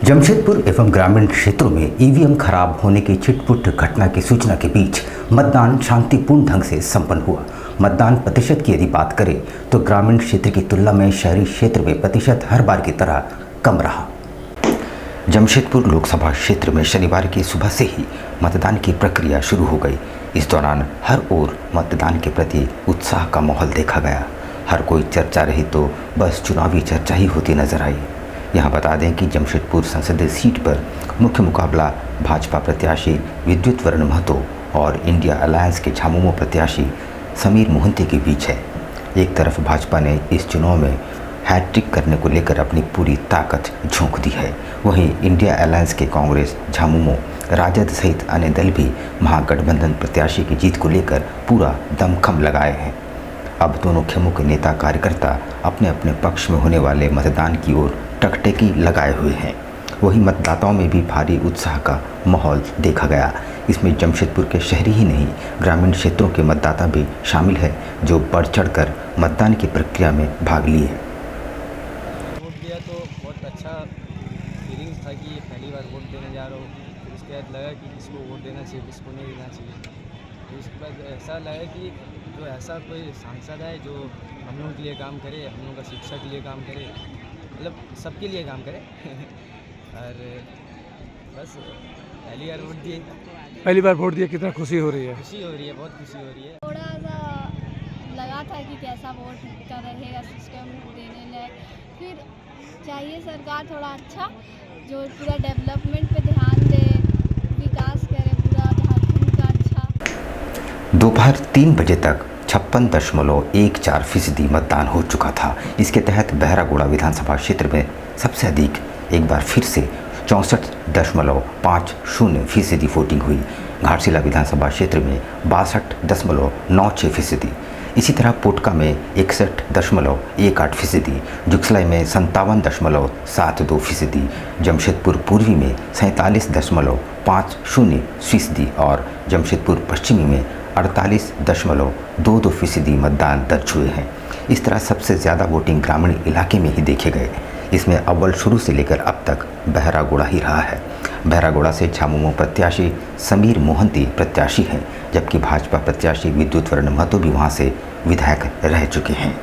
जमशेदपुर एवं ग्रामीण क्षेत्रों में ईवीएम खराब होने की छिटपुट घटना की सूचना के बीच मतदान शांतिपूर्ण ढंग से संपन्न हुआ। मतदान प्रतिशत की यदि बात करें तो ग्रामीण क्षेत्र की तुलना में शहरी क्षेत्र में प्रतिशत हर बार की तरह कम रहा। जमशेदपुर लोकसभा क्षेत्र में शनिवार की सुबह से ही मतदान की प्रक्रिया शुरू हो गई। इस दौरान हर ओर मतदान के प्रति उत्साह का माहौल देखा गया। हर कोई चर्चा रही तो बस चुनावी चर्चा ही होती नजर आई। यहाँ बता दें कि जमशेदपुर संसदीय सीट पर मुख्य मुकाबला भाजपा प्रत्याशी विद्युत वर्ण महतो और इंडिया अलायंस के झामुमो प्रत्याशी समीर मोहंती के बीच है। एक तरफ भाजपा ने इस चुनाव में हैट्रिक करने को लेकर अपनी पूरी ताकत झोंक दी है, वहीं इंडिया अलायंस के कांग्रेस, झामुमो, राजद सहित अन्य दल भी महागठबंधन प्रत्याशी की जीत को लेकर पूरा दमखम लगाए हैं। अब दोनों खेमों के नेता कार्यकर्ता अपने अपने पक्ष में होने वाले मतदान की ओर टकटेकी लगाए हुए हैं। वहीं मतदाताओं में भी भारी उत्साह का माहौल देखा गया। इसमें जमशेदपुर के शहरी ही नहीं, ग्रामीण क्षेत्रों के मतदाता भी शामिल है, जो बढ़ चढ़कर मतदान की प्रक्रिया में भाग लिए। वोट दिया तो बहुत अच्छा फीलिंग्स था कि पहली बार वोट देने जा रहा हूँ। फिर उसके बाद लगा कि किसको वोट देना चाहिए, किसको नहीं देना चाहिए। फिर उसके बाद ऐसा लगा कि जो ऐसा कोई सांसद है जो हम लोगों के लिए काम करे, हम लोगों का शिक्षा के लिए काम करे, मतलब सबके लिए काम करे और बस पहली बार वोट दिए। पहली बार वोट दिया, कितना खुशी हो रही है? खुशी हो रही है, बहुत खुशी हो रही है। थोड़ा सा लगा था कि कैसा वोट का रहेगा सिस्टम देने लायक। फिर चाहिए सरकार थोड़ा अच्छा जो पूरा डेवलपमेंट पे ध्यान दे, विकास करे पूरा झारखंड का अच्छा। दोपहर 3 बजे तक 56.14% मतदान हो चुका था। इसके तहत बहरागोड़ा विधानसभा क्षेत्र में सबसे अधिक एक बार फिर से 64.50% वोटिंग हुई। घाटशिला विधानसभा क्षेत्र में 62.96%, इसी तरह पोटका में 61.18%, जुगसलाई में 57.72%, जमशेदपुर पूर्वी में 47.50% और जमशेदपुर पश्चिमी में 48.22% मतदान दर्ज हुए हैं। इस तरह सबसे ज़्यादा वोटिंग ग्रामीण इलाके में ही देखे गए। इसमें अव्वल शुरू से लेकर अब तक बहरागोड़ा ही रहा है। बहरागोड़ा से झामुमो प्रत्याशी समीर मोहंती प्रत्याशी हैं, जबकि भाजपा प्रत्याशी विद्युत वर्ण महतो भी वहां से विधायक रह चुके हैं।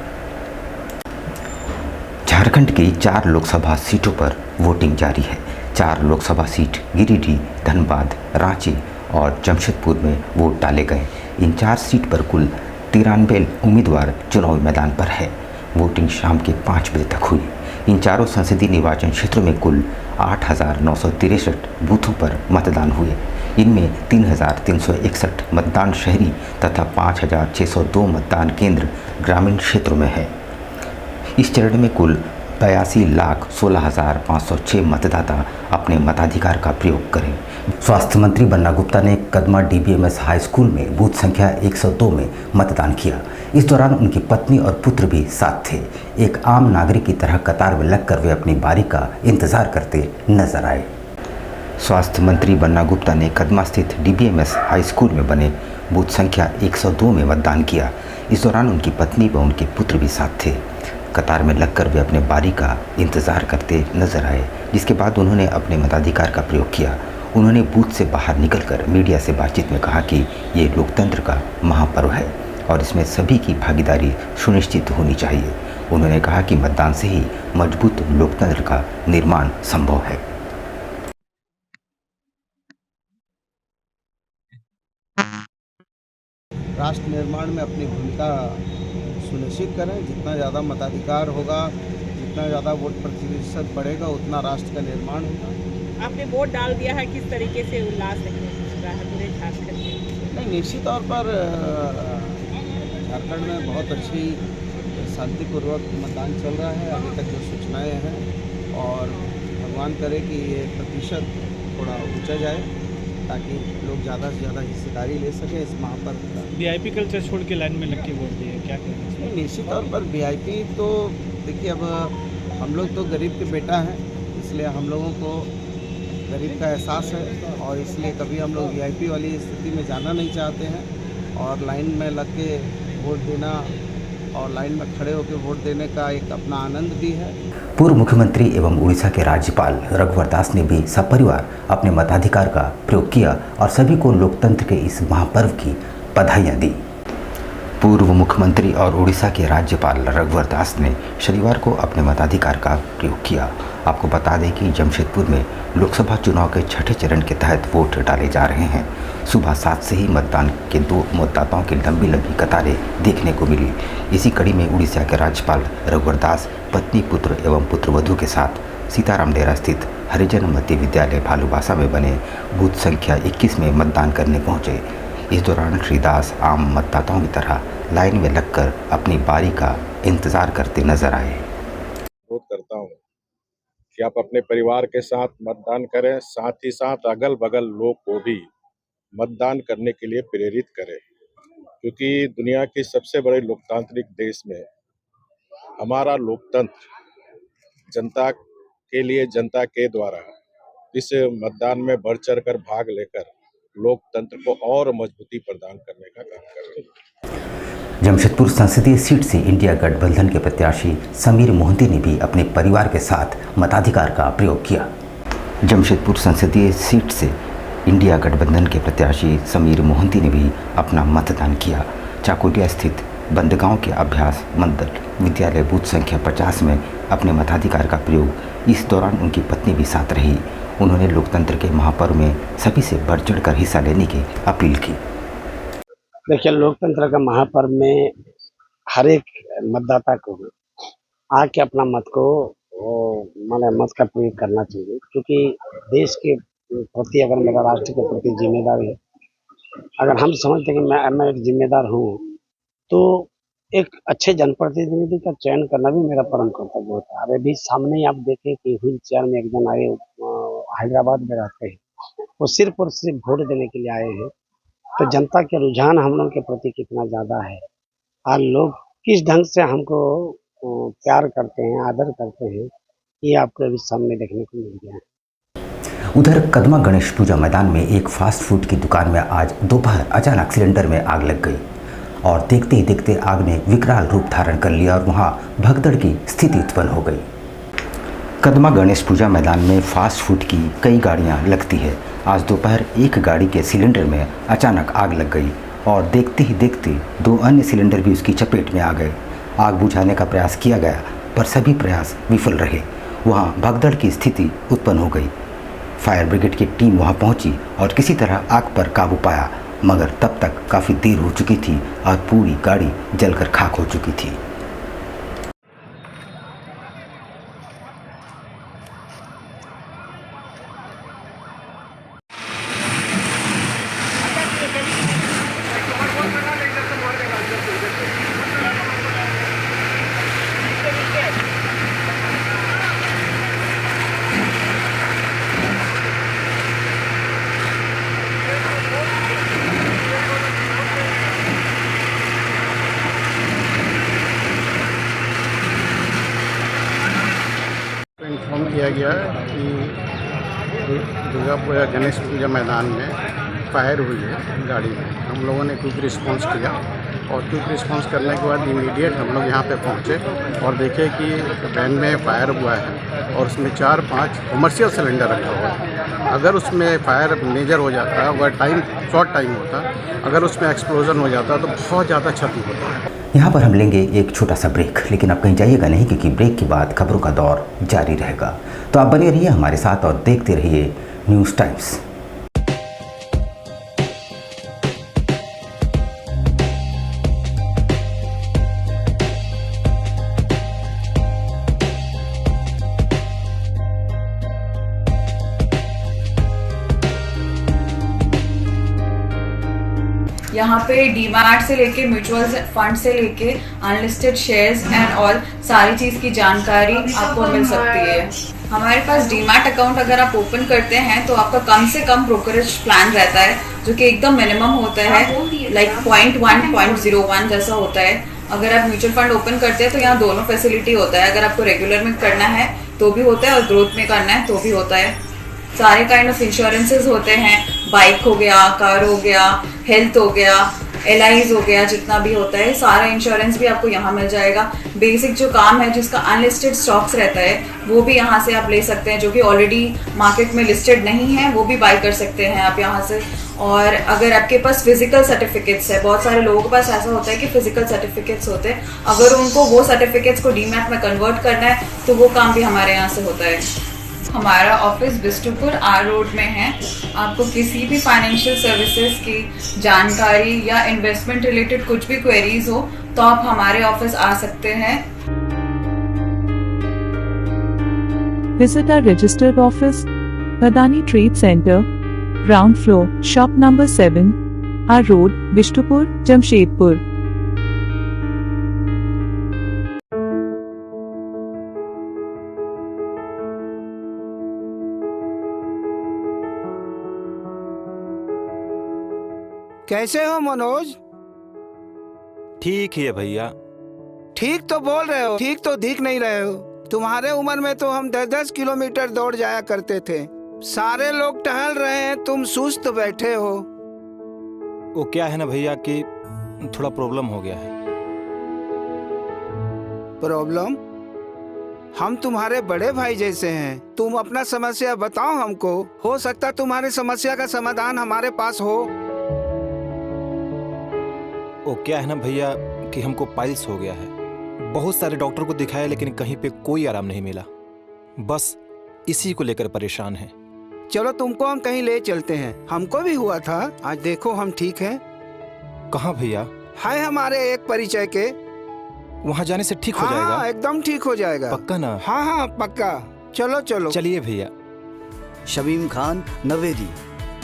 झारखंड की 4 लोकसभा सीटों पर वोटिंग जारी है। 4 लोकसभा सीट गिरिडीह, धनबाद, रांची और जमशेदपुर में वोट डाले गए। इन 4 सीट पर कुल 93 उम्मीदवार चुनावी मैदान पर है। वोटिंग शाम के 5 बजे तक हुई। इन चारों संसदीय निर्वाचन क्षेत्रों में कुल 8,963 बूथों पर मतदान हुए। इनमें 3,361 मतदान शहरी तथा 5,602 मतदान केंद्र ग्रामीण क्षेत्रों में है। इस चरण में कुल 82,16,506 मतदाता अपने मताधिकार का प्रयोग करें। स्वास्थ्य मंत्री बन्ना गुप्ता ने कदमा डीबीएमएस हाई स्कूल में बूथ संख्या 102 में मतदान किया। इस दौरान उनकी पत्नी और पुत्र भी साथ थे। एक आम नागरिक की तरह कतार में लगकर वे अपनी बारी का इंतजार करते नजर आए। स्वास्थ्य मंत्री बन्ना गुप्ता ने कदमा स्थित डीबीएमएस हाई स्कूल में बने बूथ संख्या 102 में मतदान किया। इस दौरान उनकी पत्नी व उनके पुत्र भी साथ थे। कतार में लगकर वे अपने बारी का इंतजार करते नजर आए, जिसके बाद उन्होंने अपने मताधिकार का प्रयोग किया। उन्होंने बूथ से बाहर निकलकर मीडिया से बातचीत में कहा कि ये लोकतंत्र का महापर्व है और इसमें सभी की भागीदारी सुनिश्चित होनी चाहिए। उन्होंने कहा कि मतदान से ही मजबूत लोकतंत्र का निर्माण संभव है। राष्ट्र निर्माण में अपनी भूमिका सुनिश्चित करें। जितना ज़्यादा मताधिकार होगा, जितना ज़्यादा वोट प्रतिशत बढ़ेगा, उतना राष्ट्र का निर्माण होगा। आपने वोट डाल दिया है, किस तरीके से उल्लास है पूरे झारखंड में? नहीं, निश्चित तौर पर झारखंड में बहुत अच्छी शांतिपूर्वक मतदान चल रहा है। अभी तक जो सूचनाएं हैं, और भगवान करे कि ये प्रतिशत थोड़ा ऊंचा जाए ताकि लोग ज़्यादा से ज़्यादा हिस्सेदारी ले सकें इस महापर्व का। वीआईपी कल्चर छोड़ के लाइन में लग के वोट दिए, क्या कहना है? निश्चित तौर पर वीआईपी तो देखिए, अब हम लोग तो गरीब के बेटा हैं, इसलिए हम लोगों को गरीब का एहसास है और इसलिए कभी हम लोग वीआईपी वाली स्थिति में जाना नहीं चाहते हैं। और लाइन में लग के वोट देना और लाइन में खड़े होकर वोट देने का एक अपना आनंद भी है। पूर्व मुख्यमंत्री एवं उड़ीसा के राज्यपाल रघुवर दास ने भी सपरिवार अपने मताधिकार का प्रयोग किया और सभी को लोकतंत्र के इस महापर्व की बधाइयां दी। पूर्व मुख्यमंत्री और उड़ीसा के राज्यपाल रघुवर दास ने शनिवार को अपने मताधिकार का प्रयोग किया। आपको बता दें कि जमशेदपुर में लोकसभा चुनाव के छठे चरण के तहत वोट डाले जा रहे हैं। सुबह 7 से ही मतदान के 2 मतदाताओं की लंबी लंबी कतारें देखने को मिली। इसी कड़ी में उड़ीसा के राज्यपाल रघुवर दास पत्नी, पुत्र एवं पुत्रवधू के साथ सीताराम डेरा स्थित हरिजन मध्य विद्यालय भालूबासा में बने बूथ संख्या 21 में मतदान करने पहुंचे। इस दौरान श्री दास आम मतदाताओं की तरह लाइन में लगकर अपनी बारी का इंतजार करते नजर आए। अनुरोध करता हूँ कि आप अपने परिवार के साथ मतदान करें, साथ ही साथ अगल बगल लोग को भी मतदान करने के लिए प्रेरित करें, क्योंकि दुनिया के सबसे बड़े लोकतांत्रिक देश में हमारा लोकतंत्र जनता के लिए, जनता के द्वारा इस मतदान में बढ़ चढ़ कर भाग लेकर लोकतंत्र को और मजबूती प्रदान करने का काम कर रहे हैं। जमशेदपुर संसदीय सीट से इंडिया गठबंधन के प्रत्याशी समीर मोहंती ने भी अपने परिवार के साथ मताधिकार का प्रयोग किया। जमशेदपुर संसदीय सीट से इंडिया गठबंधन के प्रत्याशी समीर मोहंती ने भी अपना मतदान किया। चाकुलिया स्थित बंदगांव के अभ्यास मंडल विद्यालय बूथ संख्या 50 में अपने मताधिकार का प्रयोग। इस दौरान उनकी पत्नी भी साथ रही। उन्होंने लोकतंत्र के महापर्व में सभी से बढ़ चढ़कर हिस्सा लेने की अपील की। देखिए, लोकतंत्र का महापर्व में हर एक मतदाता को आके अपना मत को मत का प्रयोग करना चाहिए, क्योंकि देश के प्रति अगर मेरा राष्ट्र के प्रति जिम्मेदारी है, अगर हम समझते हैं कि मैं एक जिम्मेदार हूँ, तो एक अच्छे जनप्रतिनिधि का चयन करना भी मेरा परम कर्तव्य होता है। अभी सामने ही आप देखें कि व्हील चेयर में एक जन आए, हैदराबाद में रहते हैं, वो सिर्फ और सिर्फ वोट देने के लिए आए हैं। तो जनता के रुझान हम लोग के प्रति कितना ज़्यादा है और लोग किस ढंग से हमको प्यार करते हैं, आदर करते हैं, ये आपको अभी सामने देखने को मिल गया है। उधर कदमा गणेश पूजा मैदान में एक फास्ट फूड की दुकान में आज दोपहर अचानक सिलेंडर में आग लग गई और देखते ही देखते आग ने विकराल रूप धारण कर लिया और वहां भगदड़ की स्थिति उत्पन्न हो गई। कदमा गणेश पूजा मैदान में फास्ट फूड की कई गाड़ियां लगती है। आज दोपहर एक गाड़ी के सिलेंडर में अचानक आग लग गई और देखते ही देखते 2 अन्य सिलेंडर भी उसकी चपेट में आ गए। आग बुझाने का प्रयास किया गया पर सभी प्रयास विफल रहे। वहां भगदड़ की स्थिति उत्पन्न हो गई। फायर ब्रिगेड की टीम वहां पहुंची और किसी तरह आग पर काबू पाया, मगर तब तक काफ़ी देर हो चुकी थी और पूरी गाड़ी जलकर खाक हो चुकी थी। इन्फॉर्म किया गया है कि दुर्गा पूजा गणेश पूजा मैदान में फायर हुई है गाड़ी में। हम लोगों ने क्विक रिस्पांस किया और क्विक रिस्पांस करने के बाद इमीडिएट हम लोग यहाँ पे पहुँचे और देखे कि वैन में फायर हुआ है और उसमें 4-5 कमर्शियल सिलेंडर रखा हुआ है। अगर उसमें फायर मेजर हो जाता, अगर शॉर्ट टाइम होता, अगर उसमें एक्सप्लोजन हो जाता तो बहुत ज़्यादा क्षति होता है। यहाँ पर हम लेंगे एक छोटा सा ब्रेक, लेकिन आप कहीं जाइएगा नहीं, क्योंकि ब्रेक के बाद खबरों का दौर जारी रहेगा। तो आप बने रहिए हमारे साथ और देखते रहिए न्यूज़ टाइम्स। यहाँ पे डीमैट से लेके म्यूचुअल फंड से लेके अनलिस्टेड शेयर्स एंड ऑल सारी चीज़ की जानकारी आपको मिल सकती है। हमारे पास डीमैट अकाउंट अगर आप ओपन करते हैं तो आपका कम से कम ब्रोकरेज प्लान रहता है, जो कि एकदम मिनिमम होता है, लाइक 0.1, 0.01 जैसा होता है। अगर आप म्यूचुअल फंड ओपन करते हैं तो यहाँ दोनों फैसिलिटी होता है। अगर आपको रेगुलर में करना है तो भी होता है और ग्रोथ में करना है तो भी होता है। सारे काइंड ऑफ इंश्योरेंसेज होते हैं, बाइक हो गया, कार हो गया, हेल्थ हो गया, LIs हो गया, जितना भी होता है सारा इंश्योरेंस भी आपको यहाँ मिल जाएगा। बेसिक जो काम है जिसका अनलिस्टेड स्टॉक्स रहता है वो भी यहाँ से आप ले सकते हैं, जो कि ऑलरेडी मार्केट में लिस्टेड नहीं है वो भी बाय कर सकते हैं आप यहाँ से। और अगर आपके पास फिजिकल सर्टिफिकेट्स है, बहुत सारे लोगों के पास ऐसा होता है कि फिजिकल सर्टिफिकेट्स होते हैं, अगर उनको वो सर्टिफिकेट्स को डीमैट में कन्वर्ट करना है तो वो काम भी हमारे यहाँ से होता है। हमारा ऑफिस बिष्टुपुर R रोड में है। आपको किसी भी फाइनेंशियल सर्विसेज की जानकारी या इन्वेस्टमेंट रिलेटेड कुछ भी क्वेरीज हो तो आप हमारे ऑफिस आ सकते हैं। Visit our registered office, Adani Trade Center, ground floor, shop number 7, R Road, Bishtupur, Jamshedpur. कैसे हो मनोज? ठीक ही है भैया। ठीक तो बोल रहे हो, ठीक तो दिख नहीं रहे हो। तुम्हारे उम्र में तो हम 10-10 किलोमीटर दौड़ जाया करते थे। सारे लोग टहल रहे हैं, तुम सुस्त बैठे हो। वो क्या है ना भैया कि थोड़ा प्रॉब्लम हो गया है। प्रॉब्लम? हम तुम्हारे बड़े भाई जैसे हैं, तुम अपना समस्या बताओ हमको, हो सकता तुम्हारी समस्या का समाधान हमारे पास हो। वो क्या है ना भैया कि हमको पाइल्स हो गया है। बहुत सारे डॉक्टर को दिखाया लेकिन कहीं पे कोई आराम नहीं मिला, बस इसी को लेकर परेशान है। चलो तुमको हम कहीं ले चलते हैं, हमको भी हुआ था, आज देखो हम ठीक हैं। कहाँ भैया? है हमारे एक परिचय के, वहाँ जाने से ठीक हो जाएगा? हाँ, एकदम ठीक हो जाएगा। पक्का ना? हाँ हाँ पक्का, चलो चलो। चलिए भैया। शमीम खान नवेदी,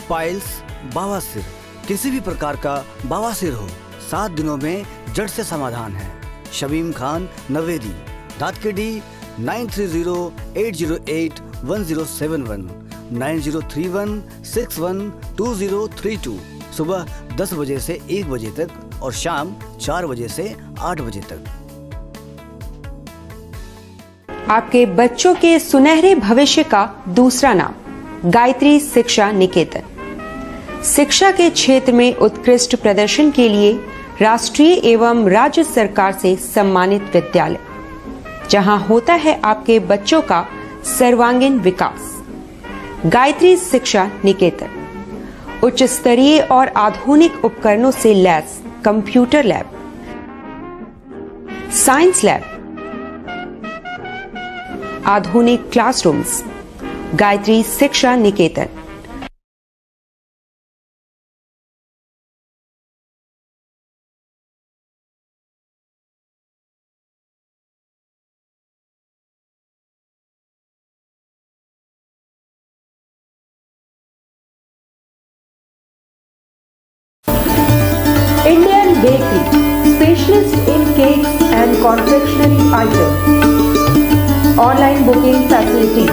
पाइल्स, बवासीर, किसी भी प्रकार का बवासीर हो 7 दिनों में जड़ से समाधान है। शमीम खान नवेदी, दातकेडी 9308081071, 9031612032, सुबह 10 बजे से 1 बजे तक और शाम 4 बजे से 8 बजे तक। आपके बच्चों के सुनहरे भविष्य का दूसरा नाम गायत्री शिक्षा निकेतन। शिक्षा के क्षेत्र में उत्कृष्ट प्रदर्शन के लिए राष्ट्रीय एवं राज्य सरकार से सम्मानित विद्यालय, जहां होता है आपके बच्चों का सर्वांगीण विकास। गायत्री शिक्षा निकेतन उच्च स्तरीय और आधुनिक उपकरणों से lace computer lab, science lab, आधुनिक क्लासरूम्स। गायत्री शिक्षा निकेतन। Indian Bakery, specialist in cakes and confectionery items. Online booking facility.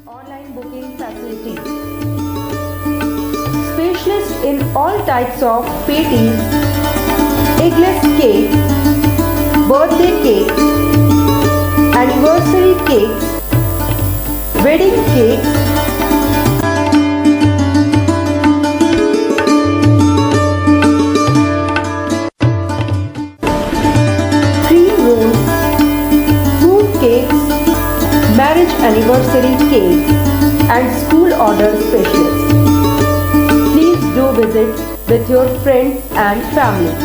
Online booking facility. Specialist in all types of patties, eggless cake, birthday cake, anniversary cakes, wedding cakes, marriage anniversary cake and school order specialist. Please do visit with your friends and family.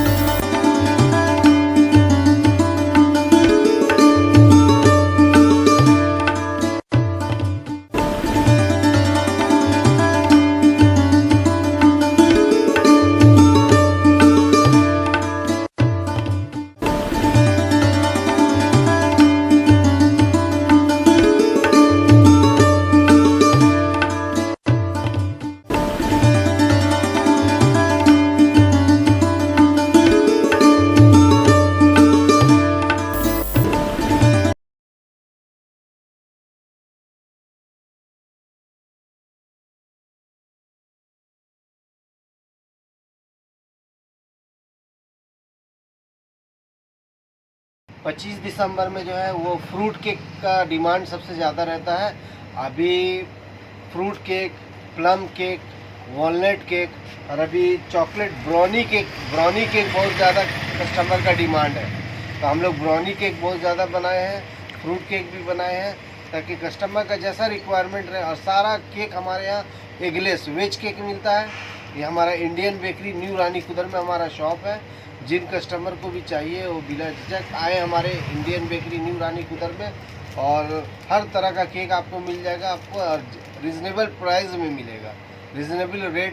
पच्चीस दिसंबर में जो है वो fruit cake का demand सबसे ज़्यादा रहता है। अभी fruit cake, plum cake walnut cake और अभी चॉकलेट ब्राउनी केक बहुत ज़्यादा कस्टमर का डिमांड है, तो हम लोग ब्राउनी केक बहुत ज़्यादा बनाए हैं, फ्रूट केक भी बनाए हैं ताकि कस्टमर का जैसा रिक्वायरमेंट रहे। और सारा केक हमारे यहाँ एगलेस वेज केक मिलता है। ये हमारा इंडियन बेकरी न्यू रानी कुदर में हमारा शॉप है। जिन कस्टमर को भी चाहिए वो बिना झिझक आए हमारे इंडियन बेकरी न्यू रानी कुदर में, और हर तरह का केक आपको मिल जाएगा, आपको रीज़नेबल प्राइस में मिलेगा, रीज़नेबल रेट